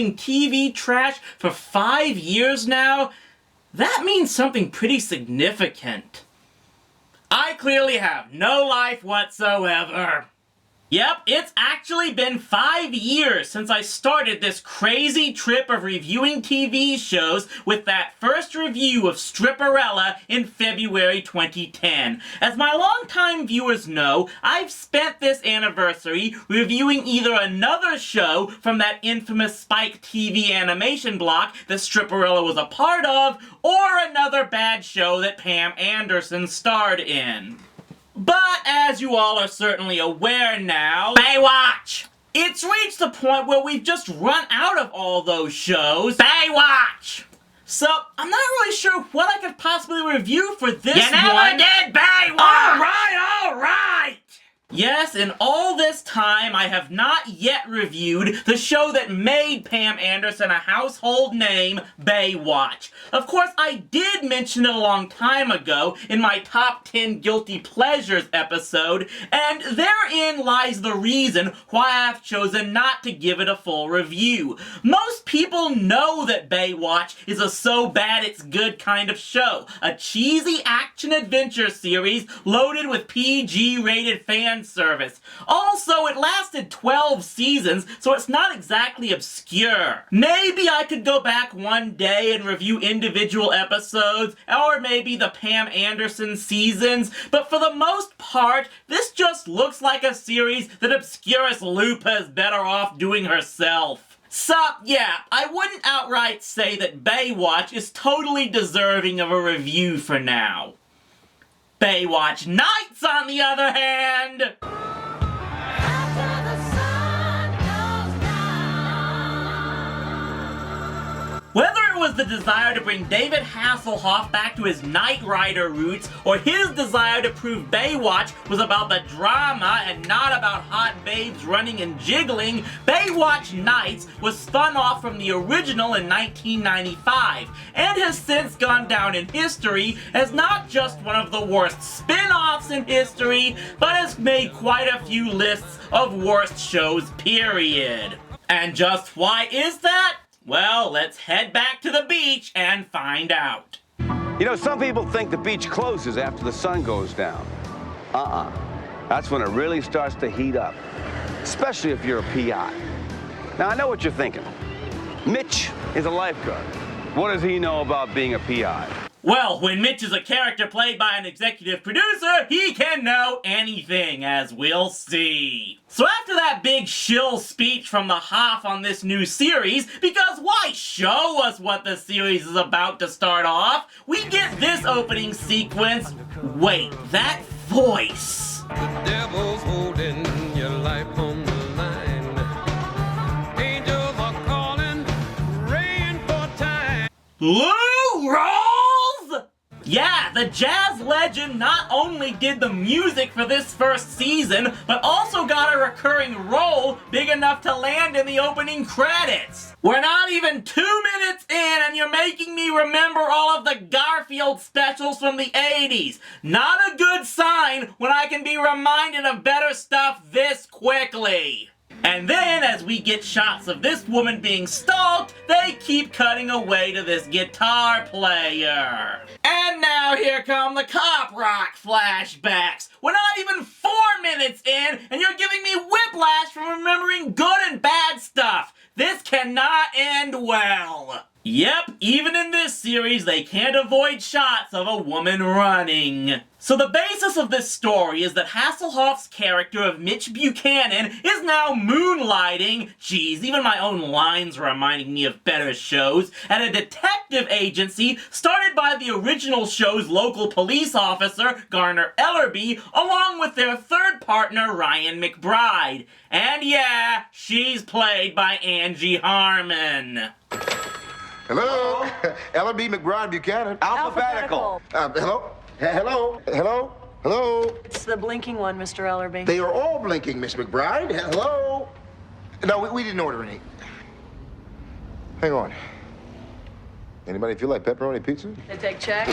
reviewing TV trash for 5 years now, that means something pretty significant. I clearly have no life whatsoever. Yep, it's actually been 5 years since I started this crazy trip of reviewing TV shows with that first review of Stripperella in February 2010. As my longtime viewers know, I've spent this anniversary reviewing either another show from that infamous Spike TV animation block that Stripperella was a part of, or another bad show that Pam Anderson starred in. But, as you all are certainly aware now, Baywatch! It's reached the point where we've just run out of all those shows. Baywatch! So, I'm not really sure what I could possibly review for this one. You never did Baywatch! Alright! Yes, in all this time, I have not yet reviewed the show that made Pam Anderson a household name, Baywatch. Of course, I did mention it a long time ago in my Top 10 Guilty Pleasures episode, and therein lies the reason why I've chosen not to give it a full review. Most people know that Baywatch is a so-bad-it's-good kind of show, a cheesy action-adventure series loaded with PG-rated fan service. Also, it lasted 12 seasons, so it's not exactly obscure. Maybe I could go back one day and review individual episodes, or maybe the Pam Anderson seasons, but for the most part, this just looks like a series that Obscurus Lupa is better off doing herself. So, yeah, I wouldn't outright say that Baywatch is totally deserving of a review for now. Baywatch Nights, on the other hand! Whether it was the desire to bring David Hasselhoff back to his Knight Rider roots, or his desire to prove Baywatch was about the drama and not about hot babes running and jiggling, Baywatch Nights was spun off from the original in 1995, and has since gone down in history as not just one of the worst spin-offs in history, but has made quite a few lists of worst shows, period. And just why is that? Well, let's head back to the beach and find out. You know, some people think the beach closes after the sun goes down. That's when it really starts to heat up, especially if you're a PI. Now, I know what you're thinking. Mitch is a lifeguard. What does he know about being a PI? Well, when Mitch is a character played by an executive producer, he can know anything, as we'll see. So after that big shill speech from the Hoff on this new series, because why show us what the series is about to start off, we get this opening sequence. Wait, that voice. The devil's holding your life on the line. Angels are calling, praying for time. Lou Rolls? Yeah, the jazz legend not only did the music for this first season, but also got a recurring role big enough to land in the opening credits. We're not even 2 minutes in and you're making me remember all of the Garfield specials from the 80s. Not a good sign when I can be reminded of better stuff this quickly. And then, as we get shots of this woman being stalked, they keep cutting away to this guitar player. And now here come the cop rock flashbacks. We're not even 4 minutes in, and you're giving me whiplash from remembering good and bad stuff. This cannot end well. Yep, even in this series, they can't avoid shots of a woman running. So the basis of this story is that Hasselhoff's character of Mitch Buchanan is now moonlighting, geez, even my own lines are reminding me of better shows, at a detective agency started by the original show's local police officer, Garner Ellerby, along with their third partner, Ryan McBride. And yeah, she's played by Angie Harmon. Hello? Ellerby, McBride, Buchanan. Alphabetical. Hello? Hello? Hello? Hello? It's the blinking one, Mr. Ellerby. They are all blinking, Miss McBride. Hello? No, we didn't order any. Hang on. Anybody feel like pepperoni pizza? They take check.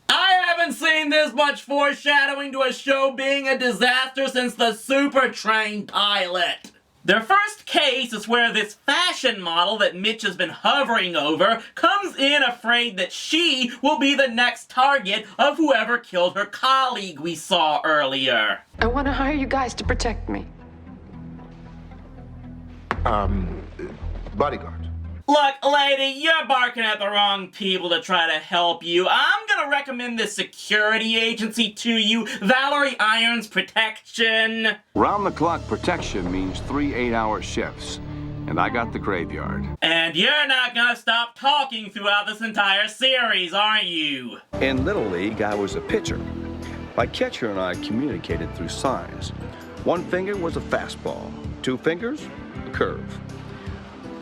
I haven't seen this much foreshadowing to a show being a disaster since the Super Train pilot. Their first case is where this fashion model that Mitch has been hovering over comes in afraid that she will be the next target of whoever killed her colleague we saw earlier. I want to hire you guys to protect me. Bodyguard. Look, lady, you're barking at the wrong people to try to help you. I'm gonna recommend this security agency to you, Valerie Irons Protection. Round-the-clock protection means 3 8-hour shifts, and I got the graveyard. And you're not gonna stop talking throughout this entire series, aren't you? In Little League, I was a pitcher. My catcher and I communicated through signs. 1 finger was a fastball, 2 fingers, a curve.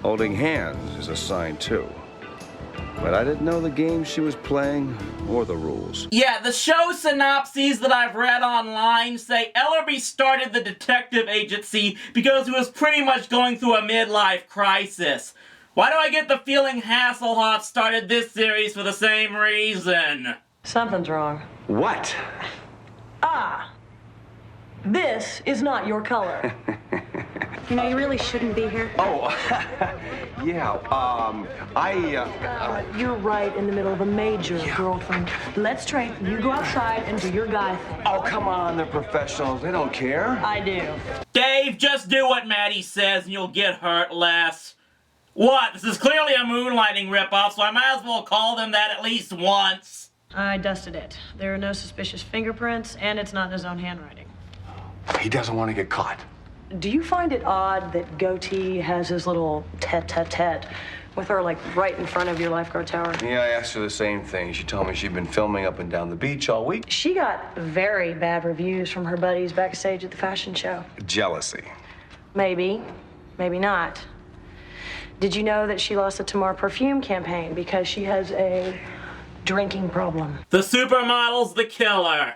Holding hands is a sign too. But I didn't know the game she was playing or the rules. Yeah, the show synopses that I've read online say Ellerby started the detective agency because he was pretty much going through a midlife crisis. Why do I get the feeling Hasselhoff started this series for the same reason? Something's wrong. What? This is not your color. You know, you really shouldn't be here. Oh, yeah, You're right in the middle of a major girlfriend. Let's trade. You go outside and do your guy thing. Oh, come on, they're professionals. They don't care. I do. Dave, just do what Maddie says and you'll get hurt less. What? This is clearly a moonlighting ripoff, so I might as well call them that at least once. I dusted it. There are no suspicious fingerprints, and it's not in his own handwriting. He doesn't want to get caught. Do you find it odd that Goatee has his little tete-a-tete with her, like, right in front of your lifeguard tower? Yeah, I asked her the same thing. She told me she'd been filming up and down the beach all week. She got very bad reviews from her buddies backstage at the fashion show. Jealousy. Maybe, maybe not. Did you know that she lost the Tamar perfume campaign because she has a drinking problem? The supermodel's the killer.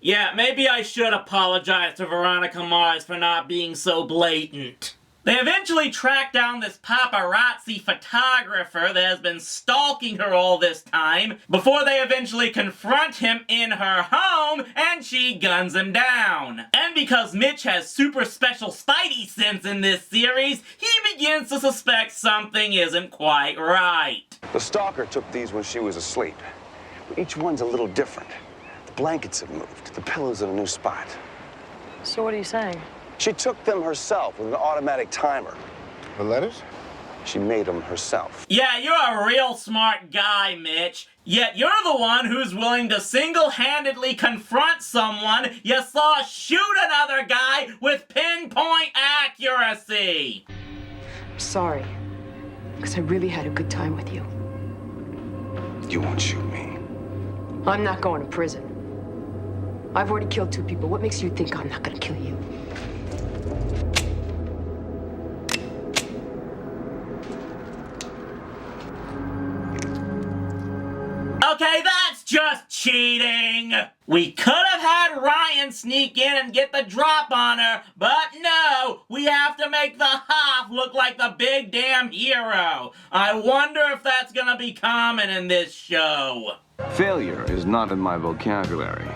Yeah, maybe I should apologize to Veronica Mars for not being so blatant. They eventually track down this paparazzi photographer that has been stalking her all this time before they eventually confront him in her home and she guns him down. And because Mitch has super special spidey sense in this series, he begins to suspect something isn't quite right. The stalker took these when she was asleep. Each one's a little different. The blankets have moved. The pillow's in a new spot. So what are you saying? She took them herself with an automatic timer. The letters? She made them herself. Yeah, you're a real smart guy, Mitch. Yet you're the one who's willing to single-handedly confront someone you saw shoot another guy with pinpoint accuracy. I'm sorry, because I really had a good time with you. You won't shoot me. I'm not going to prison. I've already killed 2 people. What makes you think I'm not going to kill you? Okay, that's just cheating. We could have had Ryan sneak in and get the drop on her, but no, we have to make the Hoff look like the big damn hero. I wonder if that's gonna be common in this show. Failure is not in my vocabulary.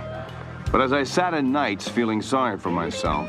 But as I sat at nights feeling sorry for myself,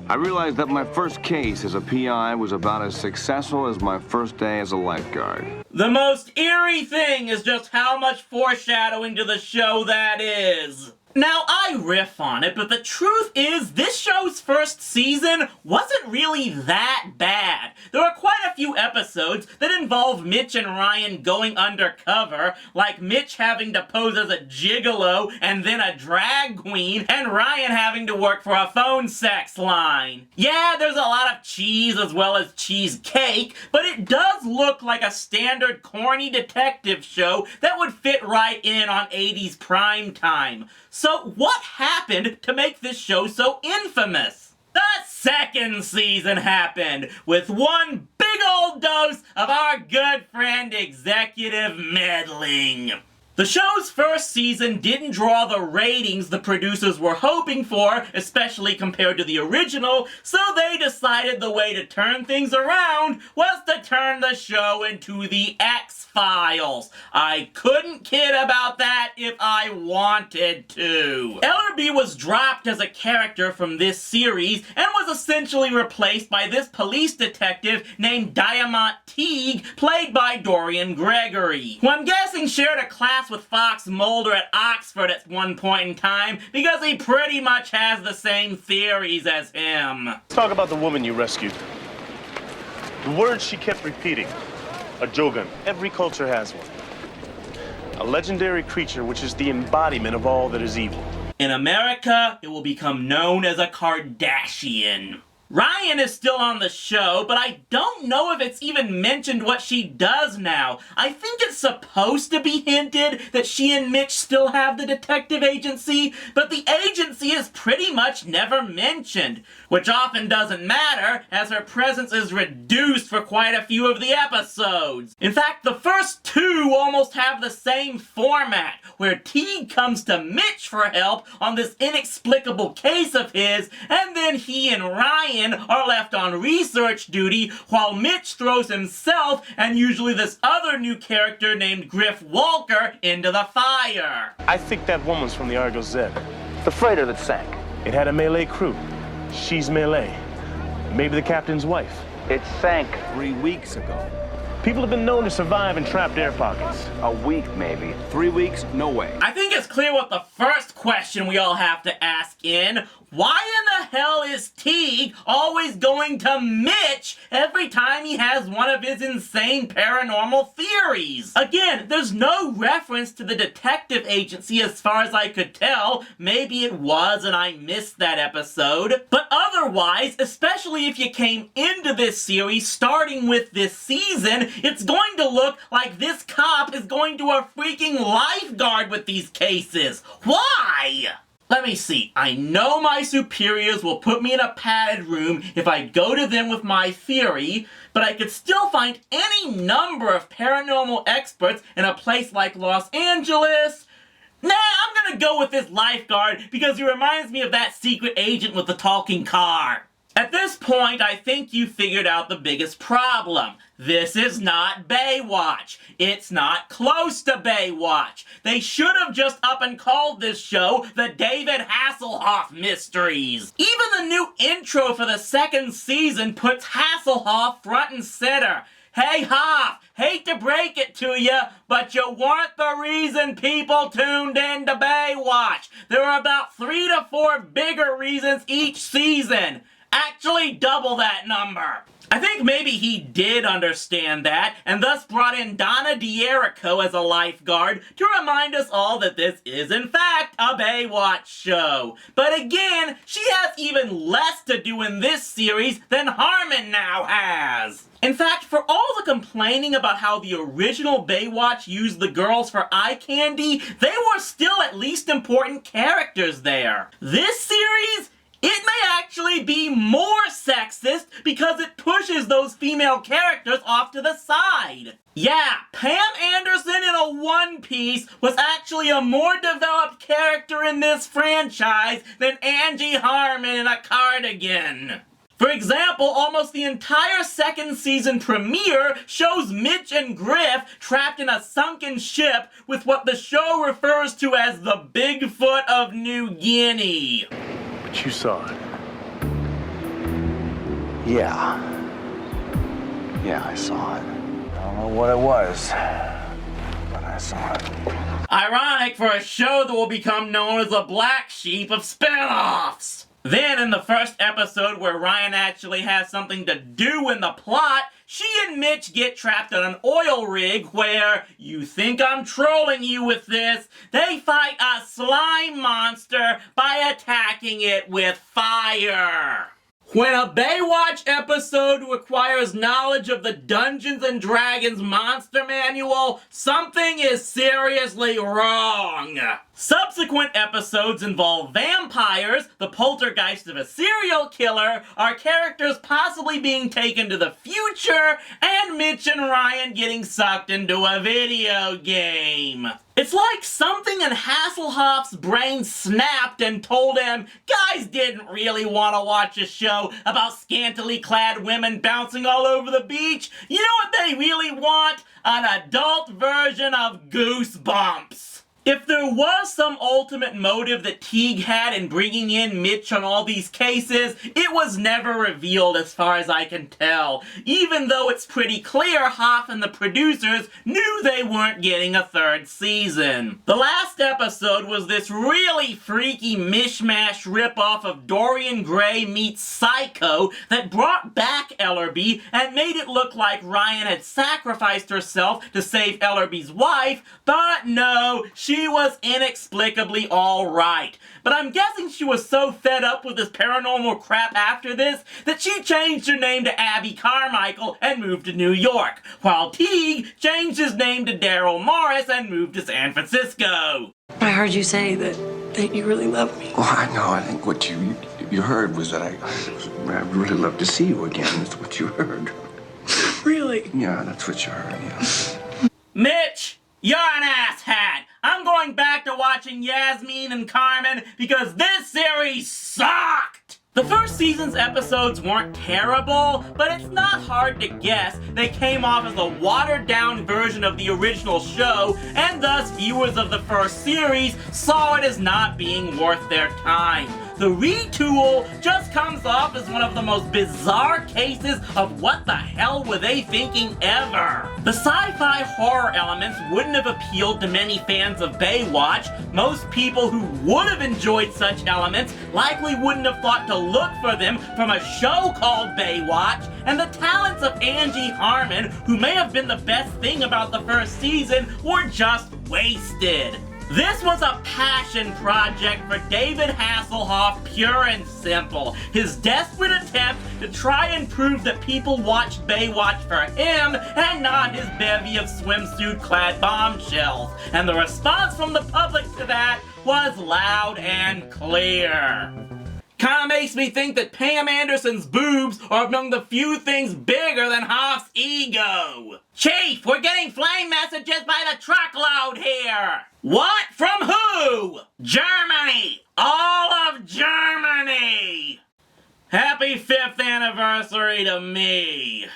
I realized that my first case as a PI was about as successful as my first day as a lifeguard. The most eerie thing is just how much foreshadowing to the show that is. Now, I riff on it, but the truth is, this show's first season wasn't really that bad. There were quite a few episodes that involve Mitch and Ryan going undercover, like Mitch having to pose as a gigolo and then a drag queen, and Ryan having to work for a phone sex line. Yeah, there's a lot of cheese as well as cheesecake, but it does look like a standard corny detective show that would fit right in on 80s primetime. So what happened to make this show so infamous? The second season happened, with one big old dose of our good friend executive meddling. The show's first season didn't draw the ratings the producers were hoping for, especially compared to the original, so they decided the way to turn things around was to turn the show into the X-Files. I couldn't kid about that if I wanted to. Ellerby was dropped as a character from this series and was essentially replaced by this police detective named Diamant Teague, played by Dorian Gregory, who I'm guessing shared a class with Fox Mulder at Oxford at one point in time because he pretty much has the same theories as him. Let's talk about the woman you rescued. The words she kept repeating. A Jogan. Every culture has one. A legendary creature which is the embodiment of all that is evil. In America, it will become known as a Kardashian. Ryan is still on the show, but I don't know if it's even mentioned what she does now. I think it's supposed to be hinted that she and Mitch still have the detective agency, but the agency is pretty much never mentioned, which often doesn't matter, as her presence is reduced for quite a few of the episodes. In fact, the first two almost have the same format, where Teague comes to Mitch for help on this inexplicable case of his, and then he and Ryan are left on research duty while Mitch throws himself and usually this other new character named Griff Walker into the fire. I think that woman's from the Argo Z. The freighter that sank. It had a Malay crew. She's Malay. Maybe the captain's wife. It sank 3 weeks ago. People have been known to survive in trapped air pockets. A week, maybe. 3 weeks, no way. I think it's clear what the first question we all have to ask in. Why in the hell is Teague always going to Mitch every time he has one of his insane paranormal theories? Again, there's no reference to the detective agency as far as I could tell. Maybe it was and I missed that episode. But otherwise, especially if you came into this series starting with this season, it's going to look like this cop is going to a freaking lifeguard with these cases. Why? Let me see. I know my superiors will put me in a padded room if I go to them with my theory, but I could still find any number of paranormal experts in a place like Los Angeles. Nah, I'm gonna go with this lifeguard because he reminds me of that secret agent with the talking car. At this point, I think you figured out the biggest problem. This is not Baywatch. It's not close to Baywatch. They should have just up and called this show the David Hasselhoff Mysteries. Even the new intro for the second season puts Hasselhoff front and center. Hey Hoff, hate to break it to you, but you weren't the reason people tuned in to Baywatch. There are about 3 to 4 bigger reasons each season. Actually double that number. I think maybe he did understand that, and thus brought in Donna D'Errico as a lifeguard to remind us all that this is in fact a Baywatch show. But again, she has even less to do in this series than Harmon now has. In fact, for all the complaining about how the original Baywatch used the girls for eye candy, they were still at least important characters there. This series, it may actually be more sexist because it pushes those female characters off to the side. Yeah, Pam Anderson in a one-piece was actually a more developed character in this franchise than Angie Harmon in a cardigan. For example, almost the entire second season premiere shows Mitch and Griff trapped in a sunken ship with what the show refers to as the Bigfoot of New Guinea. You saw it. Yeah, I saw it. I don't know what it was, but I saw it. Ironic for a show that will become known as the black sheep of spin-offs. Then, in the first episode where Ryan actually has something to do in the plot, she and Mitch get trapped on an oil rig where, you think I'm trolling you with this, they fight a slime monster by attacking it with fire. When a Baywatch episode requires knowledge of the Dungeons & Dragons monster manual, something is seriously wrong. Subsequent episodes involve vampires, the poltergeist of a serial killer, our characters possibly being taken to the future, and Mitch and Ryan getting sucked into a video game. It's like something in Hasselhoff's brain snapped and told him guys didn't really want to watch a show about scantily clad women bouncing all over the beach. You know what they really want? An adult version of Goosebumps. If there was some ultimate motive that Teague had in bringing in Mitch on all these cases, it was never revealed as far as I can tell, even though it's pretty clear Hoff and the producers knew they weren't getting a third season. The last episode was this really freaky mishmash ripoff of Dorian Gray meets Psycho that brought back Ellerby and made it look like Ryan had sacrificed herself to save Ellerby's wife, but no, she was inexplicably alright. But I'm guessing she was so fed up with this paranormal crap after this that she changed her name to Abby Carmichael and moved to New York, while Teague changed his name to Daryl Morris and moved to San Francisco. I heard you say that you really love me. Well, I know. I think what you heard was that I'd really love to see you again. That's what you heard. Really? Yeah, that's what you heard, yeah. Mitch, you're an asshat. I'm going back to watching Yasmin and Carmen because this series sucked! The first season's episodes weren't terrible, but it's not hard to guess they came off as a watered-down version of the original show, and thus viewers of the first series saw it as not being worth their time. The retool just comes off as one of the most bizarre cases of what the hell were they thinking ever. The sci-fi horror elements wouldn't have appealed to many fans of Baywatch. Most people who would have enjoyed such elements likely wouldn't have thought to look for them from a show called Baywatch, and the talents of Angie Harmon, who may have been the best thing about the first season, were just wasted. This was a passion project for David Hasselhoff, pure and simple. His desperate attempt to try and prove that people watched Baywatch for him and not his bevy of swimsuit-clad bombshells. And the response from the public to that was loud and clear. Kinda makes me think that Pam Anderson's boobs are among the few things bigger than Hoff's ego. Chief, we're getting flame messages by the truckload here. What? From who? Germany. All of Germany. Happy 5th anniversary to me.